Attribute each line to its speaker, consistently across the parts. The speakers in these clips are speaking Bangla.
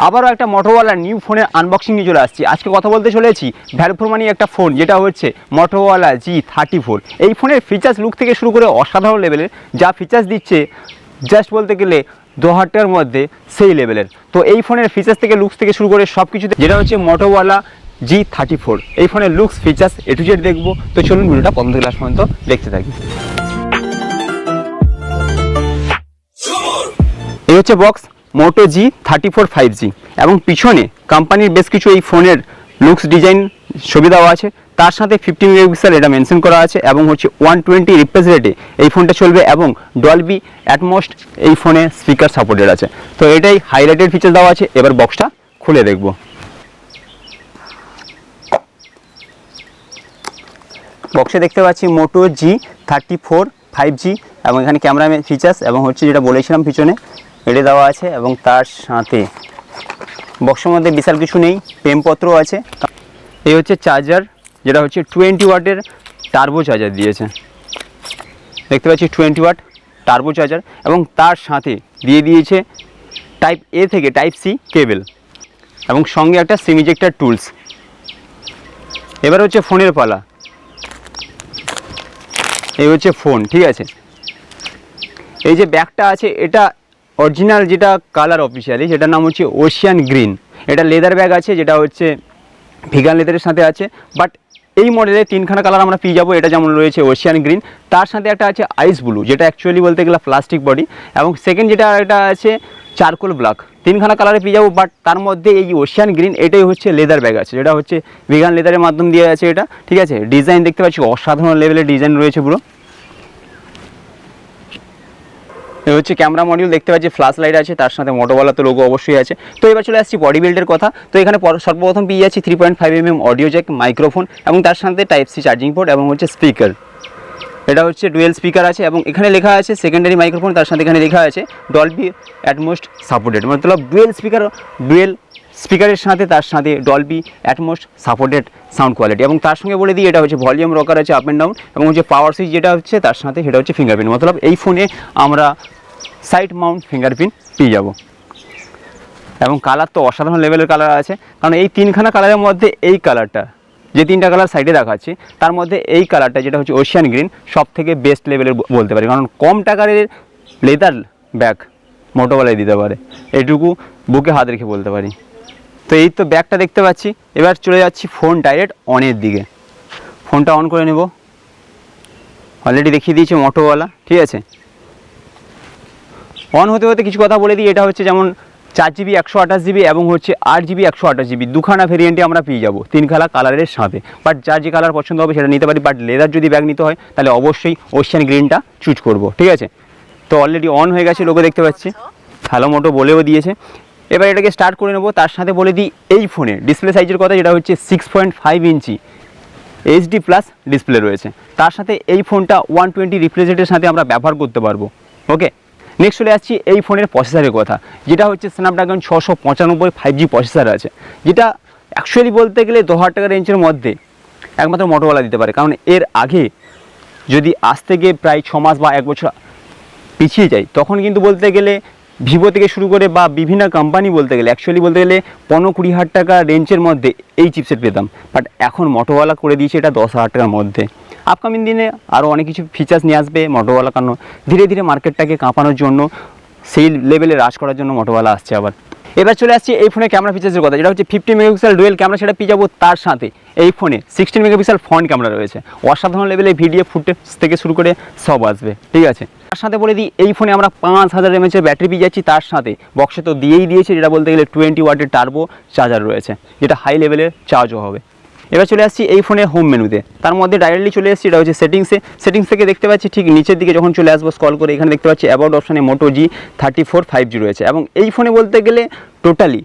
Speaker 1: আবারও একটা মোটোওয়ালা নিউ ফোনের আনবক্সিং নিয়ে চলে আসছি। আজকে কথা বলতে চলেছি ভ্যালু ফর মানি একটা ফোন, যেটা হচ্ছে মোটোওয়ালা G34। এই ফোনের ফিচার্স লুক থেকে শুরু করে অসাধারণ লেভেলের, যা ফিচার্স দিচ্ছে জাস্ট বলতে গেলে 2000 টাকার মধ্যে সেই লেভেলের। তো এই ফোনের ফিচার্স থেকে লুকস থেকে শুরু করে সব কিছুতে যেটা হচ্ছে মোটোওয়ালা G34, এই ফোনের looks features A to Z দেখবো। তো চলুন ভিডিওটা প্রথম থেকে লাস্ট পর্যন্ত দেখতে থাকি। এই হচ্ছে বক্স মোটো G34 5G এবং পিছনে কোম্পানির বেশ কিছু এই ফোনের লুকস ডিজাইন ছবি দেওয়া আছে। তার সাথে 50 মেগাপিক্সেল এটা মেনশন করা আছে এবং হচ্ছে 120 রিফ্রেশ রেটে এই ফোনটা চলবে এবং ডলবি অ্যাটমস এই ফোনে স্পিকার সাপোর্টেড আছে। তো এটাই হাইলাইটেড ফিচার দেওয়া আছে। এবার বক্সটা খুলে দেখব। বক্সে দেখতে পাচ্ছি মোটো G34 5G এবং এখানে ক্যামেরা ফিচার্স এবং হচ্ছে যেটা বলেছিলাম পিছনে এটা দেওয়া আছে। এবং তার সাথে বক্সের মধ্যে বিশাল কিছু নেই, পেমপত্র আছে। এই হচ্ছে চার্জার, যেটা হচ্ছে 20 ওয়াটের টার্বো চার্জার দিয়েছে। দেখতে পাচ্ছি 20 ওয়াট টার্বো চার্জার এবং তার সাথে দিয়ে দিয়েছে টাইপ এ থেকে টাইপ সি কেবল এবং সঙ্গে একটা সিম ইজেক্টর টুলস। এবার হচ্ছে ফোনের পালা। এই হচ্ছে ফোন, ঠিক আছে। এই যে ব্যাগটা আছে এটা অরিজিনাল যেটা কালার অফিসিয়ালি, যেটার নাম হচ্ছে ওশিয়ান গ্রিন। এটা লেদার ব্যাগ আছে, যেটা হচ্ছে ভিগান লেদারের সাথে আছে। বাট এই মডেলে তিনখানা কালার আমরা পেয়ে যাবো। এটা যেমন রয়েছে ওশিয়ান গ্রিন, তার সাথে একটা আছে আইস ব্লু, যেটা অ্যাকচুয়ালি বলতে গেলে প্লাস্টিক বডি, এবং সেকেন্ড যেটা এটা আছে চারকোল ব্ল্যাক। তিনখানা কালারে পেয়ে যাবো। বাট তার মধ্যে এই ওশিয়ান গ্রিন এটাই হচ্ছে লেদার ব্যাগ আছে, যেটা হচ্ছে ভিগান লেদারের মাধ্যম দিয়ে আছে এটা, ঠিক আছে। ডিজাইন দেখতে পাচ্ছি অসাধারণ লেভেলের ডিজাইন রয়েছে পুরো। এই হচ্ছে ক্যামেরা মডিউল, দেখতে পাচ্ছি ফ্ল্যাশ লাইট আছে, তার সাথে মোটোওয়ালা তো লোগো অবশ্যই আছে। তো এবার চলে আসছি বডি বিল্ডের কথা। তো এখানে সর্বপ্রথম পেয়ে যাচ্ছি 3.5mm অডিও জ্যাক, মাইক্রোফোন এবং তার সাথে টাইপ সি চার্জিং পোর্ট এবং হচ্ছে স্পিকার। এটা হচ্ছে ডুয়েল স্পিকার আছে এবং এখানে লেখা আছে সেকেন্ডারি মাইক্রোফোন, তার সাথে এখানে লেখা আছে ডলবি অ্যাটমস সাপোর্টেড, মতলব ডুয়েল স্পিকারের সাথে তার সাথে Dolby atoms supported sound quality. এবং তার সঙ্গে বলে দিই এটা হচ্ছে ভলিউম রকার আছে আপ অ্যান্ড ডাউন এবং হচ্ছে পাওয়ার সুইচ যেটা হচ্ছে তার সাথে সেটা হচ্ছে ফিঙ্গারপ্রিন্ট। মতলব এই ফোনে আমরা সাইড মাউন্ট ফিঙ্গারপ্রিন্ট পেয়ে যাব। এবং কালার তো অসাধারণ লেভেলের কালার আছে, কারণ এই তিনখানা কালারের মধ্যে এই কালারটা, যে তিনটা কালার সাইডে দেখাচ্ছি তার মধ্যে এই কালারটা যেটা হচ্ছে ওশিয়ান গ্রিন সব থেকে বেস্ট লেভেলের বলতে পারি, কারণ কম টাকার লেদার ব্যাগ মোটোওয়ালাই দিতে পারে, এটুকু বুকে হাত রেখে বলতে পারি। তো এই তো ব্যাগটা দেখতে পাচ্ছি। এবার চলে যাচ্ছি ফোন ডাইরেক্ট অনের দিকে। ফোনটা অন করে নেব। অলরেডি দেখিয়ে দিয়েছি মোটোওয়ালা, ঠিক আছে। অন হতে হতে কিছু কথা বলে দিই। এটা হচ্ছে যেমন 4GB 128GB এবং হচ্ছে 8GB 128GB দুখানা ভেরিয়েন্টে আমরা পেয়ে যাবো তিনখানা কালারের সাথে। বাট যার যে কালার পছন্দ হবে সেটা নিতে পারি। বাট লেদার যদি ব্যাগ নিতে হয় তাহলে অবশ্যই ওশিয়ান গ্রিনটা চুজ করব, ঠিক আছে। তো অলরেডি অন হয়ে গেছে, লোগো দেখতে পাচ্ছি, হ্যালো মোটো বলেও দিয়েছে। এবার এটাকে স্টার্ট করে নেবো। তার সাথে বলে দিই এই ফোনের ডিসপ্লে সাইজের কথা, যেটা হচ্ছে 6.5 ইঞ্চি HD+ ডিসপ্লে রয়েছে। তার সাথে এই ফোনটা 120 রিফ্রেশ রেটের সাথে আমরা ব্যবহার করতে পারবো, ওকে। নেক্সট চলে আসছি এই ফোনের প্রসেসরের কথা, যেটা হচ্ছে স্ন্যাপড্রাগন 695 5G প্রসেসর আছে, যেটা অ্যাকচুয়ালি বলতে গেলে 2000 টাকা রেঞ্জের মধ্যে একমাত্র মোটোওয়ালা দিতে পারে। কারণ এর আগে যদি আজ থেকে প্রায় 6 মাস বা 1 বছর পিছিয়ে যায়, তখন কিন্তু বলতে গেলে ভিভো থেকে শুরু করে বা বিভিন্ন কোম্পানি বলতে গেলে অ্যাকচুয়ালি বলতে গেলে 15-20 টাকা রেঞ্জের মধ্যে এই চিপসেট পেতাম। বাট এখন মোটোওয়ালা করে দিয়েছে এটা 10,000 টাকার মধ্যে। আপকামিং দিনে আরও অনেক কিছু ফিচার্স নিয়ে আসবে মোটোওয়ালা, কারণ ধীরে ধীরে মার্কেটটাকে কাঁপানোর জন্য, সেই লেভেলে রাশ করার জন্য মোটোওয়ালা আসছে আবার। এবার চলে আসছি এই ফোনে ক্যামেরা ফিচার্সের কথা, যেটা হচ্ছে 50 মেগাপিক্সেল ডুয়েল ক্যামেরা, সেটা পেয়ে যাবো। তার সাথে এই ফোনে 16 মেগাপিক্সেল ফ্রন্ট ক্যামেরা রয়েছে। অসাধারণ লেভেলে ভিডিও ফুটেজ থেকে শুরু করে সব আসবে, ঠিক আছে। তার সাথে বলে দিই এই ফোনে আমরা 5000 mAh ব্যাটারি পেয়ে যাচ্ছি। তার সাথে বক্সে তো দিয়েই দিয়েছে, যেটা বলতে গেলে 20 ওয়াটের টার্বো চার্জার রয়েছে, যেটা হাই লেভেলের চার্জও হবে। এবার চলে আসছি এই ফোনের হোম মেনুতে। তার মধ্যে ডাইরেক্টলি চলে এসেছি, এটা হচ্ছে সেটিংস থেকে দেখতে পাচ্ছি ঠিক নিচের দিকে যখন চলে আসবো স্ক্রল করে, এখানে দেখতে পাচ্ছি অ্যাবাউট অপশানে মোটো G34 5G রয়েছে। এবং এই ফোনে বলতে গেলে totally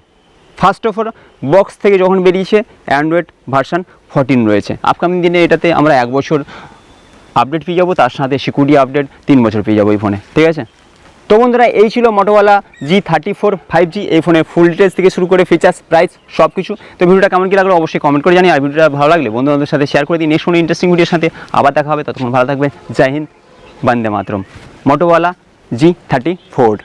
Speaker 1: first of all box থেকে যখন বেরিয়েছে অ্যান্ড্রয়েড ভার্সন 14 রয়েছে। আপকামিং দিনে এটাতে আমরা 1 বছর আপডেট পেয়ে যাবো, তার সাথে সিকিউরিটি আপডেট 3 বছর পেয়ে যাবো এই ফোনে, ঠিক আছে। তো বন্ধুরা এই ছিল মোটোওয়ালা G34 5G। এই ফোনের ফুল ডিটেলস থেকে শুরু করে ফিচার্স, প্রাইস সব কিছু। তো ভিডিওটা কেমন কী লাগলো অবশ্যই কমেন্ট করে জানি। আর ভিডিওটা ভালো লাগলে বন্ধুদের সাথে শেয়ার করে দিই। নেক্সট কোনো ইন্টারেস্টিং ভিডিওর সাথে আবার দেখা হবে। ততক্ষণ ভালো থাকবেন। জয় হিন্দ, বন্দে মাতরম। মোটোওয়ালা G34।